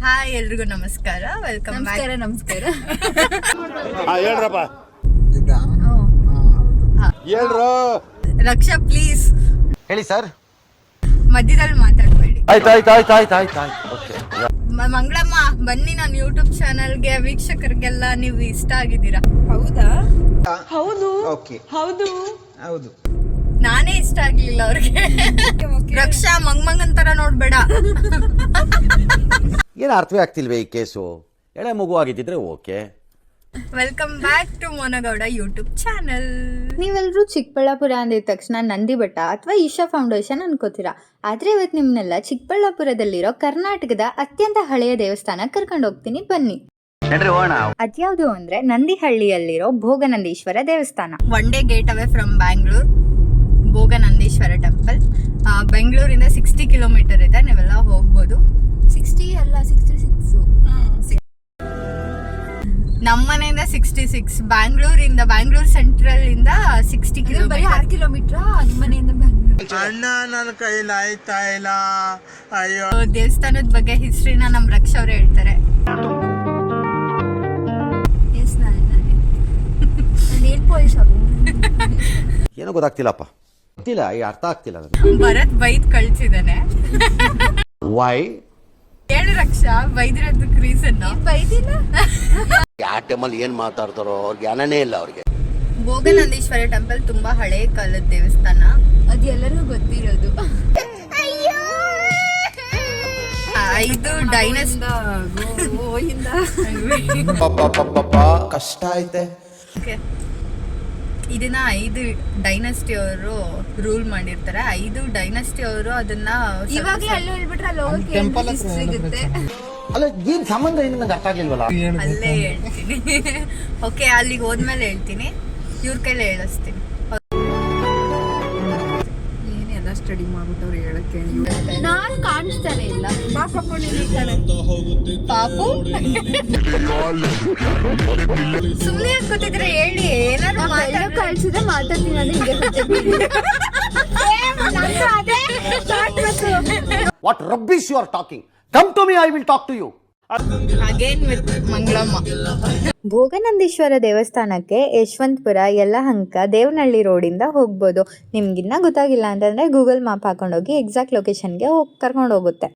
Hi ಎಲ್ರಿಗೂ ನಮಸ್ಕಾರ, welcome back. ನಮಸ್ಕಾರ. ಹೇಳ್ರಪ್ಪ ರಕ್ಷಾ ಪ್ಲೀಸ್ ಹೇಳಿ ಸರ್. ಮಧ್ಯದಲ್ಲಿ ಮಾತಾಡಬೇಡಿ. ಆಯ್ತು. ಮಂಗಳಮ್ಮ ಬನ್ನಿ, ನಾನು ಯೂಟ್ಯೂಬ್ ಚಾನಲ್ಗೆ ವೀಕ್ಷಕರಿಗೆಲ್ಲ ನೀವು ಇಷ್ಟ ಆಗಿದ್ದೀರಾ. ಹೌದಾ? ಹೌದು. ಹೌದು. ನಾನೇ ಇಷ್ಟ ಆಗ್ಲಿಲ್ಲ ಅವ್ರಿಗೆ. ರಕ್ಷಾ ಮಂಗನ್ ತರ ನೋಡ್ಬೇಡ. ಏನು ಅರ್ಥವೇ ಆಗ್ತಿಲ್ವೇ ಈ ಕೇಸು? ಎಳೆ ಮಗು ಆಗಿದ್ದಿದ್ರೆ okay. Welcome back to Monagowda YouTube channel. ನೀವೆಲ್ಲರೂ ಚಿಕ್ಕಬಳ್ಳಾಪುರ ಅಂದಿದ ತಕ್ಷಣ ನಂದಿ ಬೆಟ್ಟ ಅಥವಾ ಈಶಾ ಫೌಂಡೇಶನ್ ಅನ್ಕೋತೀರಾ. ಆದ್ರೆ ಇವತ್ತು ನಿಮ್ನೆಲ್ಲ ಚಿಕ್ಕಬಳ್ಳಾಪುರದಲ್ಲಿರೋ ಕರ್ನಾಟಕದ ಅತ್ಯಂತ ಹಳೆಯ ದೇವಸ್ಥಾನ ಕರ್ಕೊಂಡು ಹೋಗ್ತೀನಿ, ಬನ್ನಿ. ಅದ್ಯಾವುದು ಅಂದ್ರೆ ನಂದಿಹಳ್ಳಿಯಲ್ಲಿರೋ ಭೋಗನಂದೀಶ್ವರ ದೇವಸ್ಥಾನ. One day gate away from Bangalore, Bhoganandishwara temple. ಬೆಂಗಳೂರಿಂದ 60 ಕಿಲೋಮೀಟರ್ ಇದೆ, ನೀವೆಲ್ಲ ಹೋಗ್ಬೋದು. 60 ಅಲ್ಲ, 66. ನಮ್ಮನೆಯಿಂದ 66, ಬ್ಯಾಂಗ್ಳೂರ್ ಸೆಂಟ್ರಲ್ ಇಂದ 60 ಬರೀ 6 ಕಿಲೋಮೀಟರ್ ನಿಮ್ಮ ಮನೆಯಿಂದ ಬ್ಯಾಂಗ್ಳೂರ್. ಅಣ್ಣ ನನ್ನ ಕೈಲಿ ಆಯ್ತಾ ಇಲ್ಲ. ಅಯ್ಯೋ. ದೇವಸ್ಥಾನದ ಬಗ್ಗೆ ಹಿಸ್ಟ್ರಿನ ನಮ್ ರಕ್ಷ ಅವ್ರು ಹೇಳ್ತಾರೆ. ಏನೋ ಗೊತ್ತಾಗ್ತಿಲ್ಲಪ್ಪ, ಗೊತ್ತಿಲ್ಲ, ಅರ್ಥ ಆಗ್ತಿಲ್ಲ. ಭರತ್ ಬೈದ್ ಕಳ್ಸಿದಾನೆ. ವೈ ಹೇಳು ರಕ್ಷಾ, ಬೈದಿರೋದಕ್ಕೆ ರೀಸನ್. ಬೈದಿಲ್ಲ. ಯಾವ ಟೈಮಲ್ಲಿ ಏನ್ ಮಾತಾಡ್ತಾರೋ ಅವ್ರಿಗೆ ಜ್ಞಾನನೇ ಇಲ್ಲ ಅವ್ರಿಗೆ. ಭೋಗನಂದೀಶ್ವರ ಟೆಂಪಲ್ ತುಂಬಾ ಹಳೆ ಕಾಲದ ದೇವಸ್ಥಾನ, ಅದು ಎಲ್ಲರಿಗೂ ಗೊತ್ತಿರೋದು. 5 ಡೈನಸ್ಟಿ ಕಷ್ಟ ಐತೆ. ಇದನ್ನ 5 ಡೈನಸ್ಟಿ ಅವರು ರೂಲ್ ಮಾಡಿರ್ತಾರೆ. 5 ಡೈನಸ್ಟಿ ಅವರು ಅದನ್ನ ಇವಾಗಲೇ ಅಲ್ಲಿ ಹೇಳ್ಬಿಟ್ರೆ ಅಲ್ಲಿ ಹೋಗಕ್ಕೆ ಸಿಗುತ್ತೆ. ಅಲ್ಲ, ಏನ್ ಸಂಬಂಧ ಏನು ನಂಗೆ ಅರ್ಥ ಆಗಿಲ್ವಲ್ಲ. ಅಲ್ಲೇ ಹೇಳ್ತೀನಿ. ಓಕೆ, ಅಲ್ಲಿಗೆ ಹೋದ್ಮೇಲೆ ಹೇಳ್ತೀನಿ, ಇವ್ರ ಕೈಲೇ ಹೇಳಿಸ್ತೀನಿ. ಏನೆಲ್ಲ ಸ್ಟಡಿ ಮಾಡ್ಬಿಟ್ಟವ್ರು ಹೇಳಕ್ಕೆ. ನಾನು ಕಾಣಿಸ್ತಾನೆ ಇಲ್ಲ. ಪಾಪು ಸುಮ್ಮನೆ ಕೂತಿದ್ರೆ ಹೇಳಿ, ಏನಾದ್ರು ಕಳ್ಸಿದ್ರೆ ಮಾತಾಡ್ತೀನಿ. What rubbish you are talking? Come to me, I will talk to you. Again with Mangalamma. Bhoganandishwara ದೇವಸ್ಥಾನಕ್ಕೆ ಯಶವಂತಪುರ, ಯಲಹಂಕ, ದೇವನಹಳ್ಳಿ ರೋಡಿಂದ ಹೋಗ್ಬೋದು. ನಿಮ್ಗಿನ್ನ ಗೊತ್ತಾಗಿಲ್ಲ ಅಂತಂದ್ರೆ ಗೂಗಲ್ ಮ್ಯಾಪ್ ಹಾಕೊಂಡೋಗಿ ಎಕ್ಸಾಕ್ಟ್ ಲೊಕೇಶನ್ಗೆ ಕರ್ಕೊಂಡು ಹೋಗುತ್ತೆ.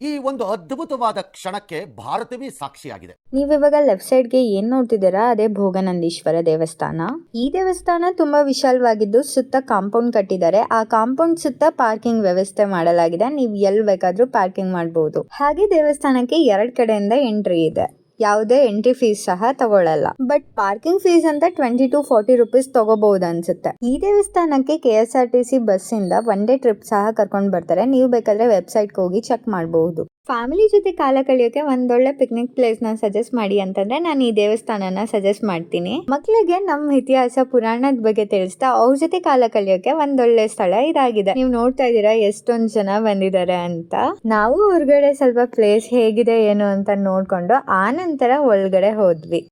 ಈ ಒಂದು ಅದ್ಭುತವಾದ ಕ್ಷಣಕ್ಕೆ ಭಾರತವೇ ಸಾಕ್ಷಿಯಾಗಿದೆ. ನೀವಿವಾಗ ಲೆಫ್ಟ್ ಸೈಡ್ಗೆ ಏನ್ ನೋಡ್ತಿದ್ದೀರಾ, ಅದೇ ಭೋಗನಂದೀಶ್ವರ ದೇವಸ್ಥಾನ. ಈ ದೇವಸ್ಥಾನ ತುಂಬಾ ವಿಶಾಲವಾಗಿದ್ದು ಸುತ್ತ ಕಾಂಪೌಂಡ್ ಕಟ್ಟಿದ್ದಾರೆ. ಆ ಕಾಂಪೌಂಡ್ ಸುತ್ತ ಪಾರ್ಕಿಂಗ್ ವ್ಯವಸ್ಥೆ ಮಾಡಲಾಗಿದೆ. ನೀವು ಎಲ್ಲಿ ಬೇಕಾದ್ರೂ ಪಾರ್ಕಿಂಗ್ ಮಾಡಬಹುದು. ಹಾಗೆ ದೇವಸ್ಥಾನಕ್ಕೆ 2 ಕಡೆಯಿಂದ ಎಂಟ್ರಿ ಇದೆ. ಯಾವುದೇ ಎಂಟ್ರಿ ಫೀಸ್ ಸಹ ತಗೊಳ್ಳಲ್ಲ. ಬಟ್ ಪಾರ್ಕಿಂಗ್ ಫೀಸ್ ಅಂತ 20 to 40 ರೂಪೀಸ್ ತಗೋಬಹುದು ಅನ್ಸುತ್ತೆ. ಈ ದೇವಸ್ಥಾನಕ್ಕೆ KSRTC ಬಸ್ ಇಂದ 1 ಡೇ ಟ್ರಿಪ್ ಸಹ ಕರ್ಕೊಂಡು ಬರ್ತಾರೆ. ನೀವು ಬೇಕಾದ್ರೆ ವೆಬ್ಸೈಟ್ ಹೋಗಿ ಚೆಕ್ ಮಾಡಬಹುದು. ಫ್ಯಾಮಿಲಿ ಜೊತೆ ಕಾಲ ಕಳೆಯೋಕೆ ಒಂದೊಳ್ಳೆ ಪಿಕ್ನಿಕ್ ಪ್ಲೇಸ್ ನ ಸಜೆಸ್ಟ್ ಮಾಡಿ ಅಂತಂದ್ರೆ ನಾನು ಈ ದೇವಸ್ಥಾನನ ಸಜೆಸ್ಟ್ ಮಾಡ್ತೀನಿ. ಮಕ್ಕಳಿಗೆ ನಮ್ಮ ಇತಿಹಾಸ ಪುರಾಣದ ಬಗ್ಗೆ ತಿಳಿಸ್ತಾ ಅವ್ರ ಜೊತೆ ಕಾಲ ಕಳೆಯೋಕೆ ಒಂದೊಳ್ಳೆ ಸ್ಥಳ ಇದಾಗಿದೆ. ನೀವು ನೋಡ್ತಾ ಇದ್ದೀರಾ ಎಷ್ಟೊಂದ್ ಜನ ಬಂದಿದ್ದಾರೆ ಅಂತ. ನಾವು ಹೊರಗಡೆ ಸ್ವಲ್ಪ ಪ್ಲೇಸ್ ಹೇಗಿದೆ ಏನು ಅಂತ ನೋಡ್ಕೊಂಡು ಆನಂತರ ಒಳಗಡೆ ಹೋದ್ವಿ.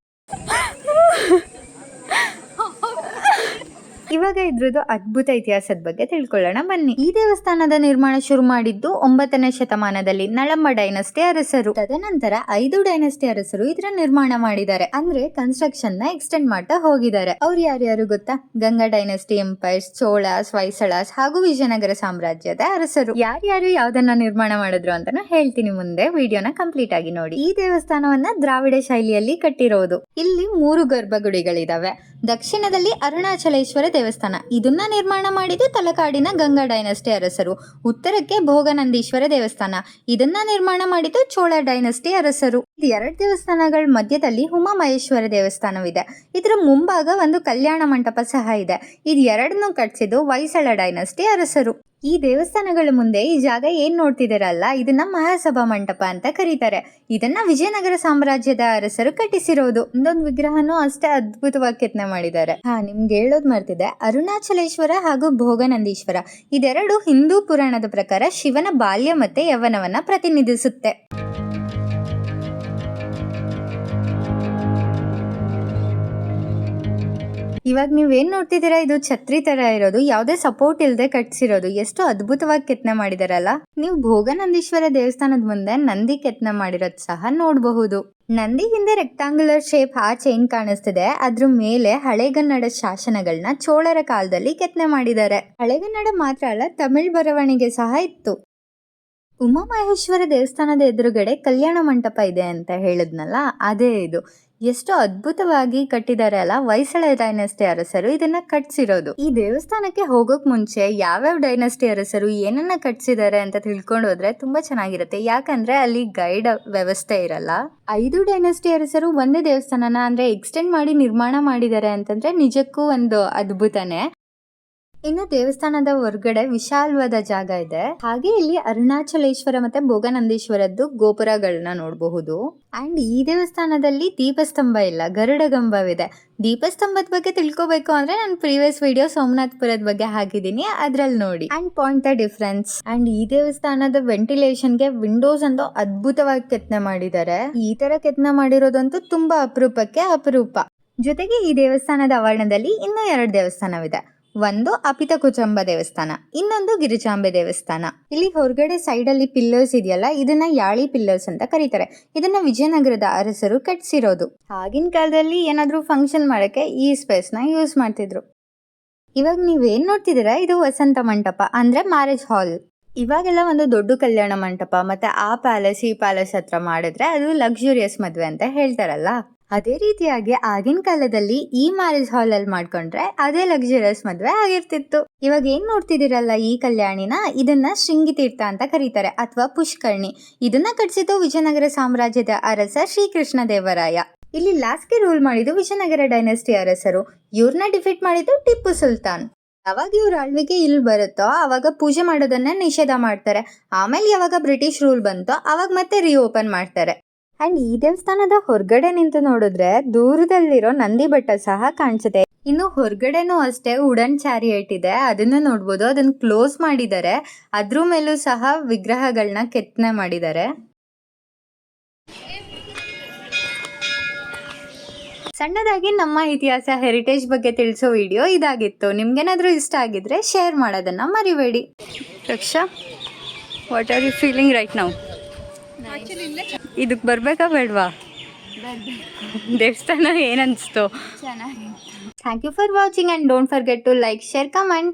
ಇವಾಗ ಇದ್ರದ್ದು ಅದ್ಭುತ ಇತಿಹಾಸದ ಬಗ್ಗೆ ತಿಳ್ಕೊಳ್ಳೋಣ, ಬನ್ನಿ. ಈ ದೇವಸ್ಥಾನದ ನಿರ್ಮಾಣ ಶುರು ಮಾಡಿದ್ದು 9ನೇ ಶತಮಾನದಲ್ಲಿ ನಳಂಬ ಡೈನಸ್ಟಿ ಅರಸರು. ತದನಂತರ 5 ಡೈನಸ್ಟಿ ಅರಸರು ಇದರ ನಿರ್ಮಾಣ ಮಾಡಿದ್ದಾರೆ. ಅಂದ್ರೆ ಕನ್ಸ್ಟ್ರಕ್ಷನ್ ನ ಎಕ್ಸ್ಟೆಂಡ್ ಮಾಡ್ತಾ ಹೋಗಿದ್ದಾರೆ. ಅವ್ರು ಯಾರ್ಯಾರು ಗೊತ್ತಾ? ಗಂಗಾ ಡೈನಸ್ಟಿ ಎಂಪೈರ್ಸ್, ಚೋಳಾಸ್, ಹೊಯ್ಸಳಾಸ್ ಹಾಗೂ ವಿಜಯನಗರ ಸಾಮ್ರಾಜ್ಯದ ಅರಸರು. ಯಾರ್ಯಾರು ಯಾವ್ದನ್ನ ನಿರ್ಮಾಣ ಮಾಡಿದ್ರು ಅಂತಾನು ಹೇಳ್ತೀನಿ ಮುಂದೆ, ವಿಡಿಯೋನ ಕಂಪ್ಲೀಟ್ ಆಗಿ ನೋಡಿ. ಈ ದೇವಸ್ಥಾನವನ್ನ ದ್ರಾವಿಡ ಶೈಲಿಯಲ್ಲಿ ಕಟ್ಟಿರೋದು. ಇಲ್ಲಿ 3 ಗರ್ಭಗುಡಿಗಳಿದಾವೆ. ದಕ್ಷಿಣದಲ್ಲಿ ಅರುಣಾಚಲೇಶ್ವರ ದೇವಸ್ಥಾನ, ಇದನ್ನ ನಿರ್ಮಾಣ ಮಾಡಿದ್ದು ತಲಕಾಡಿನ ಗಂಗಾ ಡೈನಸ್ಟಿ ಅರಸರು. ಉತ್ತರಕ್ಕೆ ಭೋಗನಂದೀಶ್ವರ ದೇವಸ್ಥಾನ, ಇದನ್ನ ನಿರ್ಮಾಣ ಮಾಡಿದ್ದು ಚೋಳ ಡೈನಸ್ಟಿ ಅರಸರು. ಇದು 2 ದೇವಸ್ಥಾನಗಳ ಮಧ್ಯದಲ್ಲಿ ಉಮಾಮಹೇಶ್ವರ ದೇವಸ್ಥಾನವಿದೆ. ಇದರ ಮುಂಭಾಗ ಒಂದು ಕಲ್ಯಾಣ ಮಂಟಪ ಸಹ ಇದೆ. ಇದು 2ನ್ನು ಕಟ್ಟಿಸಿದ್ದು ಹೊಯ್ಸಳ ಡೈನಸ್ಟಿ ಅರಸರು. ಈ ದೇವಸ್ಥಾನಗಳ ಮುಂದೆ ಈ ಜಾಗ ಏನ್ ನೋಡ್ತಿದಾರಲ್ಲ, ಇದನ್ನ ಮಹಾಸಭಾ ಮಂಟಪ ಅಂತ ಕರೀತಾರೆ. ಇದನ್ನ ವಿಜಯನಗರ ಸಾಮ್ರಾಜ್ಯದ ಅರಸರು ಕಟ್ಟಿಸಿರೋದು. ಒಂದೊಂದು ವಿಗ್ರಹನೂ ಅಷ್ಟೇ ಅದ್ಭುತವಾಗಿ ಕೆತ್ತನೆ ಮಾಡಿದ್ದಾರೆ. ನಿಮ್ಗೆ ಹೇಳೋದ್ ಮರ್ತಿದೆ, ಅರುಣಾಚಲೇಶ್ವರ ಹಾಗೂ ಭೋಗನಂದೀಶ್ವರ ಇದೆರಡು ಹಿಂದೂ ಪುರಾಣದ ಪ್ರಕಾರ ಶಿವನ ಬಾಲ್ಯ ಮತ್ತೆ ಯೌವನವನ್ನ ಪ್ರತಿನಿಧಿಸುತ್ತೆ. ಇವಾಗ ನೀವೇನ್ ನೋಡ್ತಿದ್ದೀರಾ, ಇದು ಛತ್ರಿ ತರ ಇರೋದು, ಯಾವುದೇ ಸಪೋರ್ಟ್ ಇಲ್ಲದೆ ಕಟ್ಸಿರೋದು. ಎಷ್ಟು ಅದ್ಭುತವಾಗಿ ಕೆತ್ತನೆ ಮಾಡಿದಾರಲ್ಲ. ನೀವು ಭೋಗನಂದೀಶ್ವರ ದೇವಸ್ಥಾನದ ಮುಂದೆ ನಂದಿ ಕೆತ್ತನೆ ಮಾಡಿರೋದು ಸಹ ನೋಡಬಹುದು. ನಂದಿ ಹಿಂದೆ ರೆಕ್ಟಾಂಗ್ಯುಲರ್ ಶೇಪ್ ಆರ್ಚ್ ಏನ್ ಕಾಣಿಸ್ತಿದೆ, ಅದ್ರ ಮೇಲೆ ಹಳೆಗನ್ನಡ ಶಾಸನಗಳನ್ನ ಚೋಳರ ಕಾಲದಲ್ಲಿ ಕೆತ್ತನೆ ಮಾಡಿದ್ದಾರೆ. ಹಳೆಗನ್ನಡ ಮಾತ್ರ ಅಲ್ಲ, ತಮಿಳ್ ಬರವಣಿಗೆ ಸಹ ಇತ್ತು. ಉಮಾಮಹೇಶ್ವರ ದೇವಸ್ಥಾನದ ಎದುರುಗಡೆ ಕಲ್ಯಾಣ ಮಂಟಪ ಇದೆ ಅಂತ ಹೇಳಿದ್ನಲ್ಲ, ಅದೇ ಇದು. ಎಷ್ಟು ಅದ್ಭುತವಾಗಿ ಕಟ್ಟಿದ್ದಾರೆ ಅಲ್ಲ. ಹೊಯ್ಸಳ ಡೈನಸ್ಟಿ ಅರಸರು ಇದನ್ನ ಕಟ್ಸಿರೋದು. ಈ ದೇವಸ್ಥಾನಕ್ಕೆ ಹೋಗೋಕ್ ಮುಂಚೆ ಯಾವ್ಯಾವ ಡೈನಸ್ಟಿ ಅರಸರು ಏನನ್ನ ಕಟ್ಸಿದ್ದಾರೆ ಅಂತ ತಿಳ್ಕೊಂಡು ಹೋದ್ರೆ ತುಂಬಾ ಚೆನ್ನಾಗಿರುತ್ತೆ. ಯಾಕಂದ್ರೆ ಅಲ್ಲಿ ಗೈಡ್ ವ್ಯವಸ್ಥೆ ಇರಲ್ಲ. 5 ಡೈನಸ್ಟಿ ಅರಸರು ಒಂದೇ ದೇವಸ್ಥಾನನ ಅಂದ್ರೆ ಎಕ್ಸ್ಟೆಂಡ್ ಮಾಡಿ ನಿರ್ಮಾಣ ಮಾಡಿದ್ದಾರೆ ಅಂತಂದ್ರೆ ನಿಜಕ್ಕೂ ಒಂದು ಅದ್ಭುತನೇ. ಇನ್ನು ದೇವಸ್ಥಾನದ ಹೊರಗಡೆ ವಿಶಾಲವಾದ ಜಾಗ ಇದೆ. ಹಾಗೆ ಇಲ್ಲಿ ಅರುಣಾಚಲೇಶ್ವರ ಮತ್ತೆ ಭೋಗನಂದೀಶ್ವರದ್ದು ಗೋಪುರಗಳನ್ನ ನೋಡಬಹುದು. ಅಂಡ್ ಈ ದೇವಸ್ಥಾನದಲ್ಲಿ ದೀಪಸ್ತಂಭ ಇಲ್ಲ, ಗರುಡಗಂಬವಿದೆ. ದೀಪಸ್ತಂಭದ ಬಗ್ಗೆ ತಿಳ್ಕೊಬೇಕು ಅಂದ್ರೆ ನಾನು ಪ್ರೀವಿಯಸ್ ವಿಡಿಯೋ ಸೋಮನಾಥ್ಪುರದ ಬಗ್ಗೆ ಹಾಕಿದೀನಿ, ಅದ್ರಲ್ಲಿ ನೋಡಿ. And point the difference. And ಈ ದೇವಸ್ಥಾನದ ವೆಂಟಿಲೇಷನ್ಗೆ ವಿಂಡೋಸ್ ಅಂತೂ ಅದ್ಭುತವಾಗಿ ಕೆತ್ತನೆ ಮಾಡಿದ್ದಾರೆ. ಈ ತರ ಕೆತ್ತನೆ ಮಾಡಿರೋದಂತೂ ತುಂಬಾ ಅಪರೂಪಕ್ಕೆ ಅಪರೂಪ. ಜೊತೆಗೆ ಈ ದೇವಸ್ಥಾನದ ಆವರಣದಲ್ಲಿ ಇನ್ನೂ 2 ದೇವಸ್ಥಾನವಿದೆ. ಒಂದು ಅಪಿತ ಕುಚಂಬ ದೇವಸ್ಥಾನ, ಇನ್ನೊಂದು ಗಿರಿಜಾಂಬೆ ದೇವಸ್ಥಾನ. ಇಲ್ಲಿ ಹೊರಗಡೆ ಸೈಡ್ ಅಲ್ಲಿ ಪಿಲ್ಲರ್ಸ್ ಇದೆಯಲ್ಲ, ಇದನ್ನ ಯಾಳಿ ಪಿಲ್ಲರ್ಸ್ ಅಂತ ಕರೀತಾರೆ. ಇದನ್ನ ವಿಜಯನಗರದ ಅರಸರು ಕಟ್ಸಿರೋದು. ಆಗಿನ ಕಾಲದಲ್ಲಿ ಏನಾದ್ರೂ ಫಂಕ್ಷನ್ ಮಾಡಕ್ಕೆ ಈ ಸ್ಪೇಸ್ ನ ಯೂಸ್ ಮಾಡ್ತಿದ್ರು. ಇವಾಗ ನೀವೇನ್ ನೋಡ್ತಿದ್ದೀರಾ, ಇದು ವಸಂತ ಮಂಟಪ ಅಂದ್ರೆ ಮ್ಯಾರೇಜ್ ಹಾಲ್. ಇವಾಗೆಲ್ಲ ಒಂದು ದೊಡ್ಡ ಕಲ್ಯಾಣ ಮಂಟಪ ಮತ್ತೆ ಆ ಪ್ಯಾಲೇಸ್ ಈ ಪ್ಯಾಲೇಸ್ ಹತ್ರ ಮಾಡಿದ್ರೆ ಅದು ಲಕ್ಸುರಿಯಸ್ ಮದ್ವೆ ಅಂತ ಹೇಳ್ತಾರಲ್ಲ, ಅದೇ ರೀತಿಯಾಗಿ ಆಗಿನ ಕಾಲದಲ್ಲಿ ಈ ಮ್ಯಾರೇಜ್ ಹಾಲ್ ಅಲ್ಲಿ ಮಾಡ್ಕೊಂಡ್ರೆ ಅದೇ ಲಕ್ಸುರಿಯಸ್ ಮದ್ವೆ ಆಗಿರ್ತಿತ್ತು. ಇವಾಗ ಏನ್ ನೋಡ್ತಿದ್ದೀರಲ್ಲ ಈ ಕಲ್ಯಾಣಿನ, ಇದನ್ನ ಶೃಂಗಿ ತೀರ್ಥ ಅಂತ ಕರೀತಾರೆ ಅಥವಾ ಪುಷ್ಕರ್ಣಿ. ಇದನ್ನ ಕಟ್ಸಿದ್ದು ವಿಜಯನಗರ ಸಾಮ್ರಾಜ್ಯದ ಅರಸ ಶ್ರೀಕೃಷ್ಣ ದೇವರಾಯ. ಇಲ್ಲಿ ಲಾಸ್ಟ್ಗೆ ರೂಲ್ ಮಾಡಿದ್ದು ವಿಜಯನಗರ ಡೈನೆಸ್ಟಿ ಅರಸರು. ಇವ್ರನ್ನ ಡಿಫೀಟ್ ಮಾಡಿದ್ದು ಟಿಪ್ಪು ಸುಲ್ತಾನ್. ಯಾವಾಗ ಇವ್ರ ಆಳ್ವಿಕೆ ಇಲ್ಲಿ ಬರುತ್ತೋ ಅವಾಗ ಪೂಜೆ ಮಾಡೋದನ್ನ ನಿಷೇಧ ಮಾಡ್ತಾರೆ. ಆಮೇಲೆ ಯಾವಾಗ ಬ್ರಿಟಿಷ್ ರೂಲ್ ಬಂತೋ ಅವಾಗ ಮತ್ತೆ ರಿಓಪನ್ ಮಾಡ್ತಾರೆ. ಅಂಡ್ ಈ ದೇವಸ್ಥಾನದ ಹೊರಗಡೆ ನಿಂತು ನೋಡಿದ್ರೆ ದೂರದಲ್ಲಿರೋ ನಂದಿ ಬೆಟ್ಟ ಸಹ ಕಾಣಿಸುತ್ತೆ. ಇನ್ನು ಹೊರಗಡೆನೂ ಅಷ್ಟೇ ವುಡನ್ ಚಾರಿಯೇಟ್ ಇದೆ, ಅದನ್ನ ನೋಡ್ಬೋದು. ಅದನ್ನ ಕ್ಲೋಸ್ ಮಾಡಿದ್ದಾರೆ, ಅದ್ರ ಮೇಲೂ ಸಹ ವಿಗ್ರಹಗಳನ್ನ ಕೆತ್ತನೆ ಮಾಡಿದ್ದಾರೆ. ಸಣ್ಣದಾಗಿ ನಮ್ಮ ಇತಿಹಾಸ ಹೆರಿಟೇಜ್ ಬಗ್ಗೆ ತಿಳಿಸೋ ವಿಡಿಯೋ ಇದಾಗಿತ್ತು. ನಿಮ್ಗೇನಾದ್ರೂ ಇಷ್ಟ ಆಗಿದ್ರೆ ಶೇರ್ ಮಾಡೋದನ್ನ ಮರಿಬೇಡಿ. Raksha, what are you feeling right now? ಇದಕ್ಕೆ ಬರ್ಬೇಕಾ ಬೇಡವಾ? ದೇವಸ್ಥಾನ ಏನನ್ಸ್ತು? Thank you for watching and don't forget to like, share, comment.